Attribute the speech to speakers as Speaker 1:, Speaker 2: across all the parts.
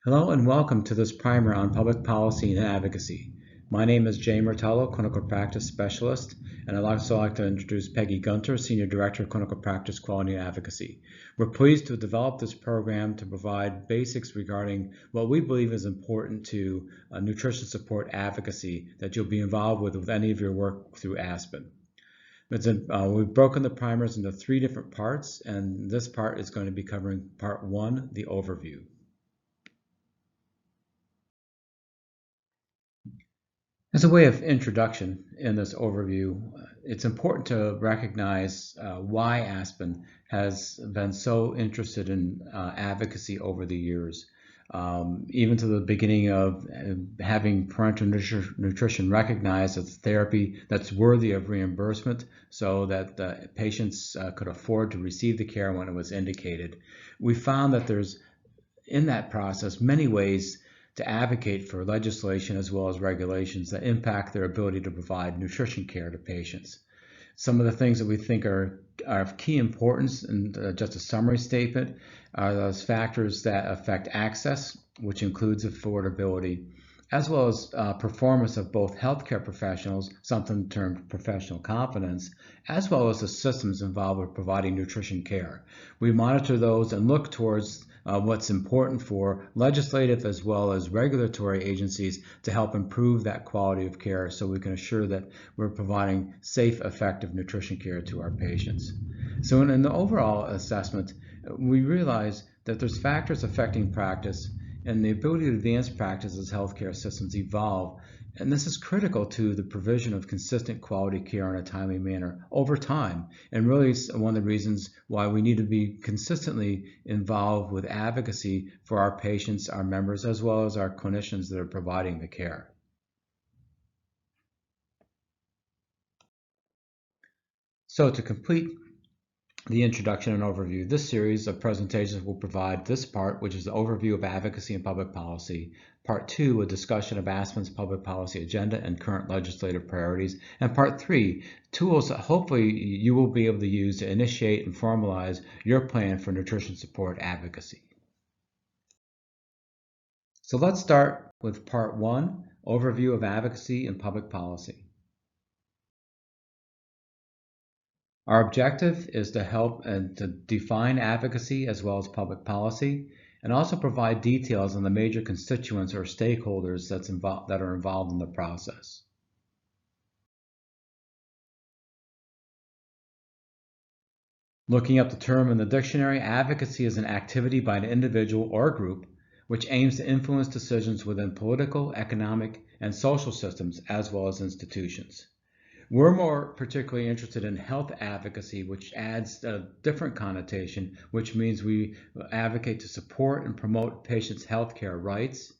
Speaker 1: Hello and welcome to this primer on public policy and advocacy. My name is Jay Mirtallo, Clinical Practice Specialist, and I'd also like to introduce Peggy Gunter, Senior Director of Clinical Practice Quality and Advocacy. We're pleased to develop this program to provide basics regarding what we believe is important to nutrition support advocacy that you'll be involved with any of your work through ASPEN. We've broken the primers into 3 different parts, and this part is going to be covering part 1, the overview. As a way of introduction in this overview, it's important to recognize why ASPEN has been so interested in advocacy over the years. Even to the beginning of having parenteral nutrition recognized as a therapy that's worthy of reimbursement so that the patients could afford to receive the care when it was indicated. We found that there's, in that process, many ways to advocate for legislation as well as regulations that impact their ability to provide nutrition care to patients. Some of the things that we think are of key importance, and just a summary statement, are those factors that affect access, which includes affordability, as well as performance of both healthcare professionals, something termed professional competence, as well as the systems involved with providing nutrition care. We monitor those and look towards what's important for legislative as well as regulatory agencies to help improve that quality of care so we can assure that we're providing safe, effective nutrition care to our patients. So in the overall assessment, we realize that there's factors affecting practice and the ability to advance practice as healthcare systems evolve. And this is critical to the provision of consistent quality care in a timely manner over time. And really one of the reasons why we need to be consistently involved with advocacy for our patients, our members, as well as our clinicians that are providing the care. So to complete the introduction and overview, this series of presentations will provide this part, which is the overview of advocacy and public policy. Part 2, a discussion of ASPEN's public policy agenda and current legislative priorities. And Part 3, tools that hopefully you will be able to use to initiate and formalize your plan for nutrition support advocacy. So let's start with Part 1, overview of advocacy and public policy. Our objective is to help and to define advocacy as well as public policy, and also provide details on the major constituents or stakeholders that are involved in the process. Looking up the term in the dictionary, advocacy is an activity by an individual or group which aims to influence decisions within political, economic, and social systems as well as institutions. We're more particularly interested in health advocacy, which adds a different connotation, which means we advocate to support and promote patients' healthcare rights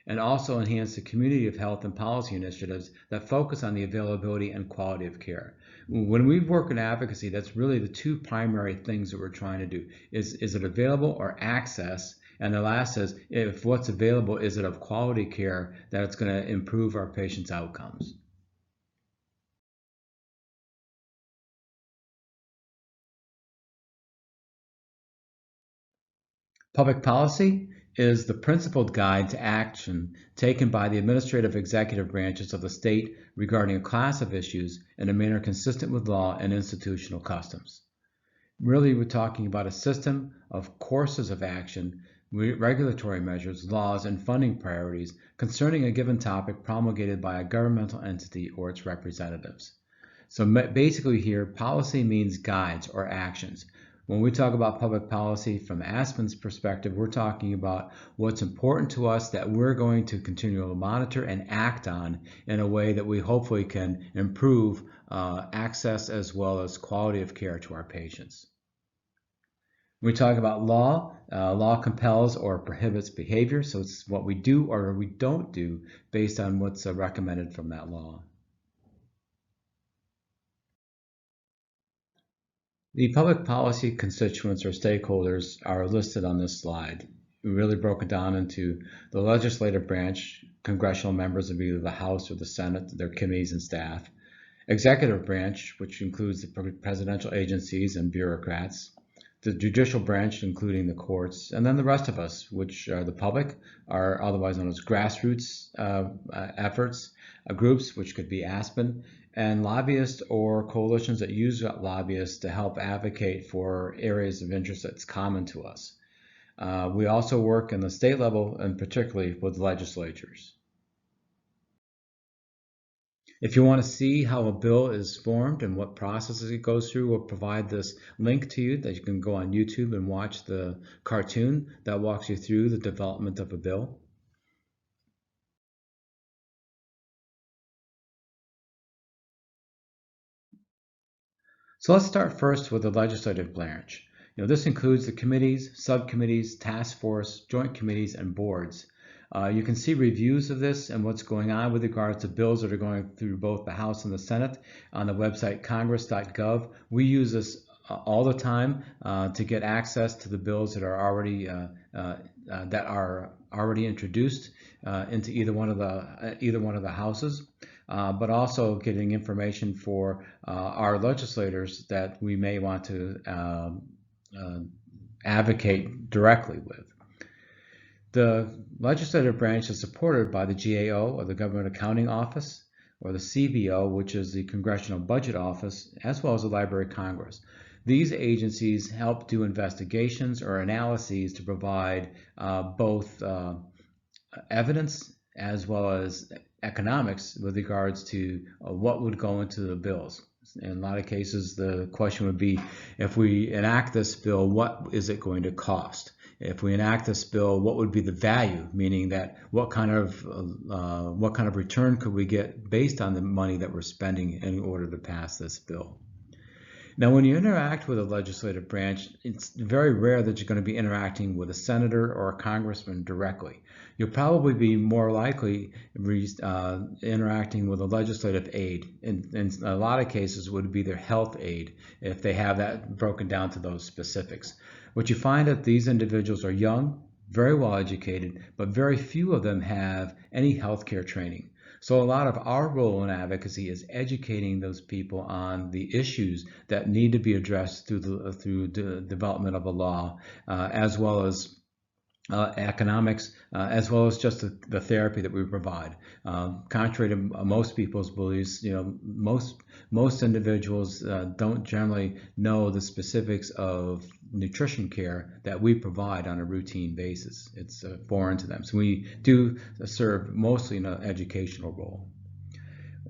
Speaker 1: and also enhance the community of health and policy initiatives that focus on the availability and quality of care. When we work in advocacy, that's really the 2 primary things that we're trying to do. Is it available or access? And the last is, if what's available, is it of quality care that it's going to improve our patients' outcomes? Public policy is the principled guide to action taken by the administrative executive branches of the state regarding a class of issues in a manner consistent with law and institutional customs. Really, we're talking about a system of courses of action, regulatory measures, laws, and funding priorities concerning a given topic promulgated by a governmental entity or its representatives. So basically here, policy means guides or actions. When we talk about public policy from ASPEN's perspective, we're talking about what's important to us that we're going to continue to monitor and act on in a way that we hopefully can improve access as well as quality of care to our patients. When we talk about law, law compels or prohibits behavior, so it's what we do or we don't do based on what's recommended from that law. The public policy constituents or stakeholders are listed on this slide. We really broke it down into the legislative branch, congressional members of either the House or the Senate, their committees and staff, executive branch, which includes the presidential agencies and bureaucrats, the judicial branch, including the courts, and then the rest of us, which are the public, are otherwise known as grassroots efforts, groups, which could be ASPEN, and lobbyists or coalitions that use lobbyists to help advocate for areas of interest that's common to us. We also work in the state level, and particularly with legislatures. If you want to see how a bill is formed and what processes it goes through, we'll provide this link to you that you can go on YouTube and watch the cartoon that walks you through the development of a bill. So let's start first with the legislative branch. This includes the committees, subcommittees, task force, joint committees, and boards. You can see reviews of this and what's going on with regards to bills that are going through both the House and the Senate on the website congress.gov. We use this all the time to get access to the bills that are already introduced into either one of the houses, but also getting information for our legislators that we may want to advocate directly with. The legislative branch is supported by the GAO, or the Government Accounting Office, or the CBO, which is the Congressional Budget Office, as well as the Library of Congress. These agencies help do investigations or analyses to provide both evidence as well as economics with regards to what would go into the bills. In a lot of cases, the question would be, if we enact this bill, what is it going to cost? If we enact this bill, what would be the value? Meaning that what kind of return could we get based on the money that we're spending in order to pass this bill? Now, when you interact with a legislative branch, it's very rare that you're going to be interacting with a senator or a congressman directly. You'll probably be more likely interacting with a legislative aide. In a lot of cases, would be their health aide, if they have that broken down to those specifics. What you find that these individuals are young, very well educated, but very few of them have any healthcare training. So a lot of our role in advocacy is educating those people on the issues that need to be addressed through the development of a law, as well as economics, as well as just the therapy that we provide. Contrary to most people's beliefs, most individuals don't generally know the specifics of nutrition care that we provide on a routine basis. It's foreign to them. So we do serve mostly in an educational role.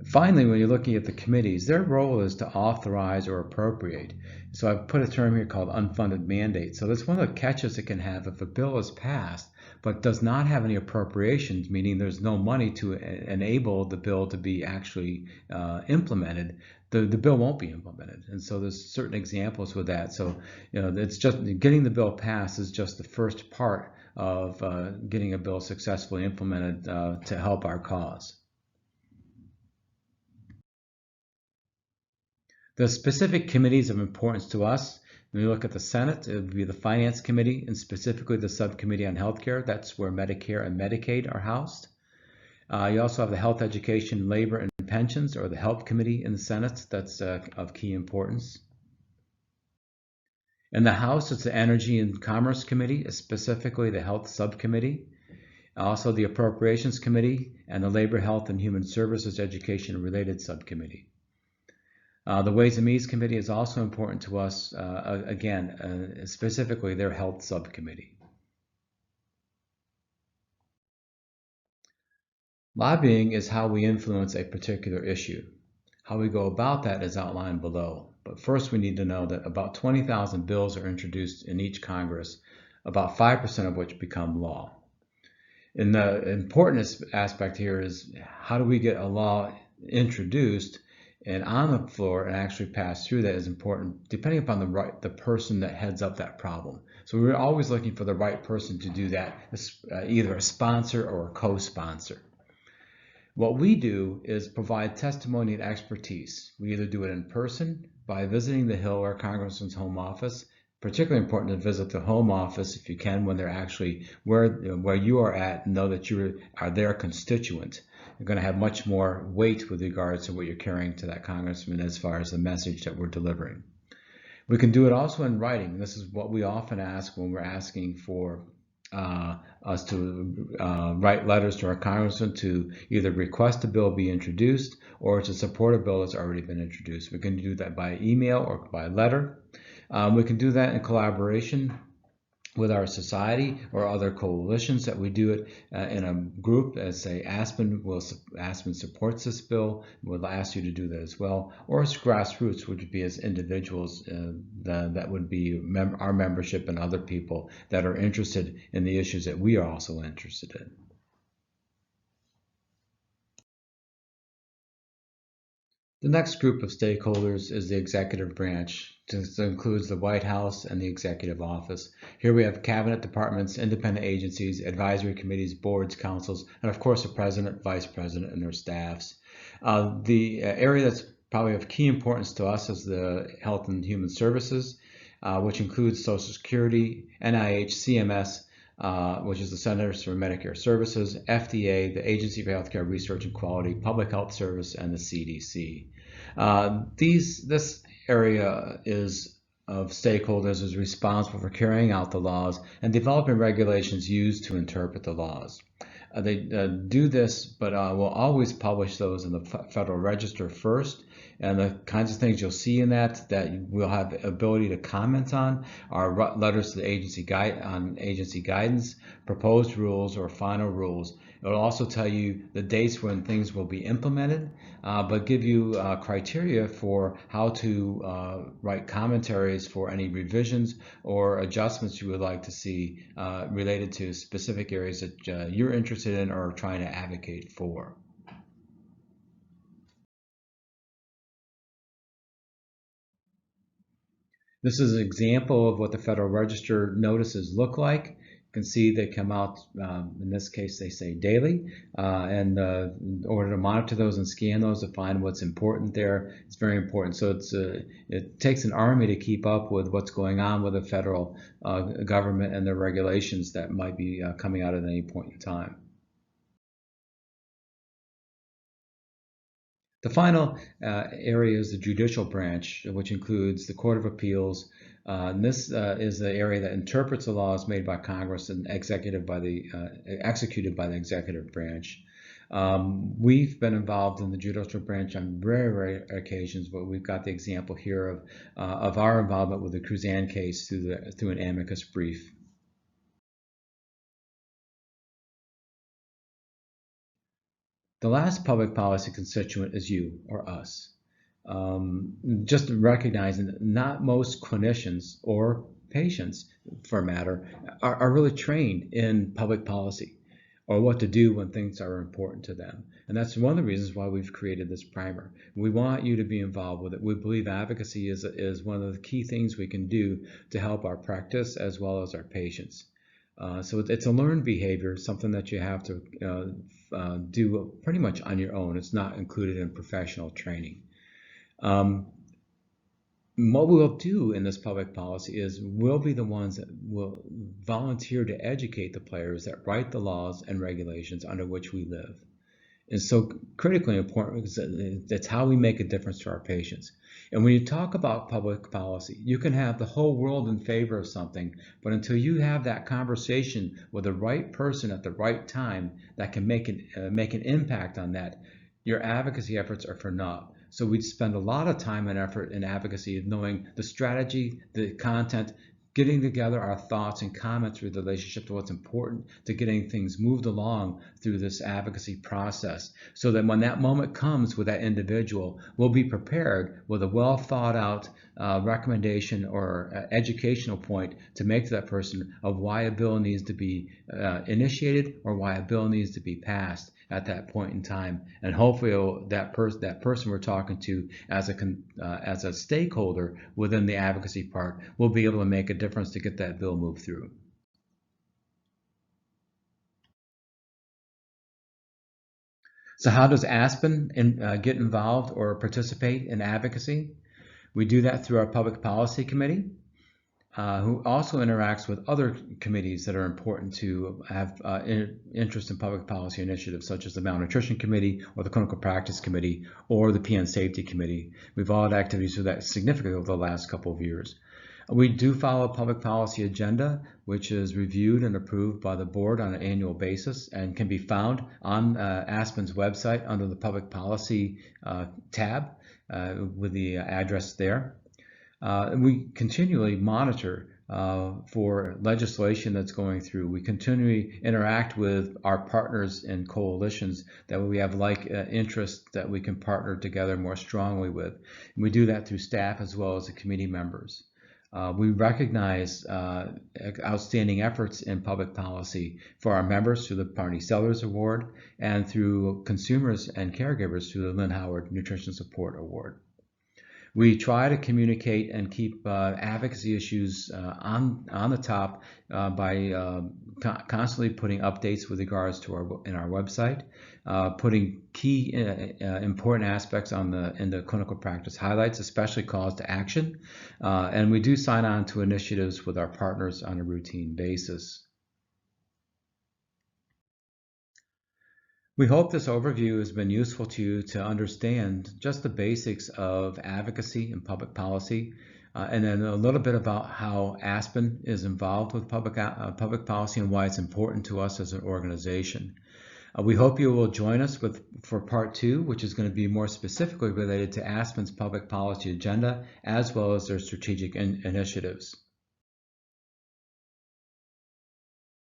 Speaker 1: Finally, when you're looking at the committees, their role is to authorize or appropriate. So I've put a term here called unfunded mandate. So that's one of the catches it can have if a bill is passed but does not have any appropriations, meaning there's no money to enable the bill to be actually implemented. The bill won't be implemented. And so there's certain examples with that. So it's just getting the bill passed is just the first part of getting a bill successfully implemented to help our cause. The specific committees of importance to us, when we look at the Senate, it would be the Finance Committee, and specifically the Subcommittee on Healthcare. That's where Medicare and Medicaid are housed. You also have the Health, Education, Labor, and Pensions, or the HELP Committee in the Senate. That's of key importance. In the House, it's the Energy and Commerce Committee, specifically the Health Subcommittee. Also the Appropriations Committee and the Labor, Health, and Human Services, Education, and Related Subcommittee. The Ways and Means Committee is also important to us, again, specifically their Health Subcommittee. Lobbying is how we influence a particular issue. How we go about that is outlined below. But first we need to know that about 20,000 bills are introduced in each Congress, about 5% of which become law. And the important aspect here is, how do we get a law introduced and on the floor and actually pass through? That is important, depending upon the person that heads up that problem. So we're always looking for the right person to do that, either a sponsor or a co-sponsor. What we do is provide testimony and expertise. We either do it in person by visiting the Hill or Congressman's home office. Particularly important to visit the home office if you can, when they're actually where you are at, and know that you are their constituent. You're going to have much more weight with regards to what you're carrying to that congressman as far as the message that we're delivering. We can do it also in writing. This is what we often ask when we're asking for us to write letters to our congressman to either request a bill be introduced or to support a bill that's already been introduced. We can do that by email or by letter. We can do that in collaboration with our society or other coalitions that we do it in a group as say ASPEN supports this bill. We'll ask you to do that as well, or as grassroots, which would be as individuals that would be our membership and other people that are interested in the issues that we are also interested in. The next group of stakeholders is the executive branch. This includes the White House and the executive office. Here we have cabinet departments, independent agencies, advisory committees, boards, councils, and of course the president, vice president, and their staffs. The area that's probably of key importance to us is the Health and Human Services, which includes Social Security, NIH, CMS, which is the Centers for Medicare Services, FDA, the Agency for Healthcare Research and Quality, Public Health Service, and the CDC. This area of stakeholders is responsible for carrying out the laws and developing regulations used to interpret the laws. They do this, but will always publish those in the Federal Register first. And the kinds of things you'll see in that we'll have the ability to comment on are letters to the agency on agency guidance, proposed rules, or final rules. It'll also tell you the dates when things will be implemented, but give you criteria for how to write commentaries for any revisions or adjustments you would like to see related to specific areas that you're interested in or trying to advocate for. This is an example of what the Federal Register notices look like. You can see they come out, in this case they say daily, and in order to monitor those and scan those to find what's important there, it's very important. So it takes an army to keep up with what's going on with the federal government and the regulations that might be coming out at any point in time. The final area is the judicial branch, which includes the Court of Appeals. And this is the area that interprets the laws made by Congress and executed by the executive branch. We've been involved in the judicial branch on very rare occasions, but we've got the example here of our involvement with the Cruzan case through an amicus brief. The last public policy constituent is you or us. Just recognizing that not most clinicians or patients, for a matter, are really trained in public policy or what to do when things are important to them. And that's one of the reasons why we've created this primer. We want you to be involved with it. We believe advocacy is one of the key things we can do to help our practice as well as our patients. So it's a learned behavior, something that you have to do pretty much on your own. It's not included in professional training. What we'll do in this public policy is we'll be the ones that will volunteer to educate the players that write the laws and regulations under which we live. It's so critically important because that's how we make a difference to our patients. And when you talk about public policy, you can have the whole world in favor of something, but until you have that conversation with the right person at the right time that can make an impact on that, your advocacy efforts are for naught. So we spend a lot of time and effort in advocacy of knowing the strategy, the content, getting together our thoughts and comments with relationship to what's important to getting things moved along through this advocacy process, so that when that moment comes with that individual, we'll be prepared with a well thought out recommendation or educational point to make to that person of why a bill needs to be initiated or why a bill needs to be passed at that point in time. And hopefully that person we're talking to as a stakeholder within the advocacy part will be able to make a difference to get that bill moved through. So how does ASPEN get involved or participate in advocacy? We do that through our Public Policy Committee. who also interacts with other committees that are important to have interest in public policy initiatives, such as the Malnutrition Committee or the Clinical Practice Committee or the PN Safety Committee. We've all had activities with that significantly over the last couple of years. We do follow a public policy agenda, which is reviewed and approved by the board on an annual basis and can be found on ASPEN's website under the public policy tab with the address there. We continually monitor for legislation that's going through. We continually interact with our partners and coalitions that we have like interests that we can partner together more strongly with. And we do that through staff as well as the committee members. We recognize outstanding efforts in public policy for our members through the Party Sellers Award and through consumers and caregivers through the Lynn Howard Nutrition Support Award. We try to communicate and keep advocacy issues on the top by constantly putting updates with regards to our website, putting key important aspects in the clinical practice highlights, especially calls to action, and we do sign on to initiatives with our partners on a routine basis. We hope this overview has been useful to you to understand just the basics of advocacy and public policy, and then a little bit about how ASPEN is involved with public policy and why it's important to us as an organization. We hope you will join us for part 2, which is going to be more specifically related to ASPEN's public policy agenda as well as their strategic initiatives.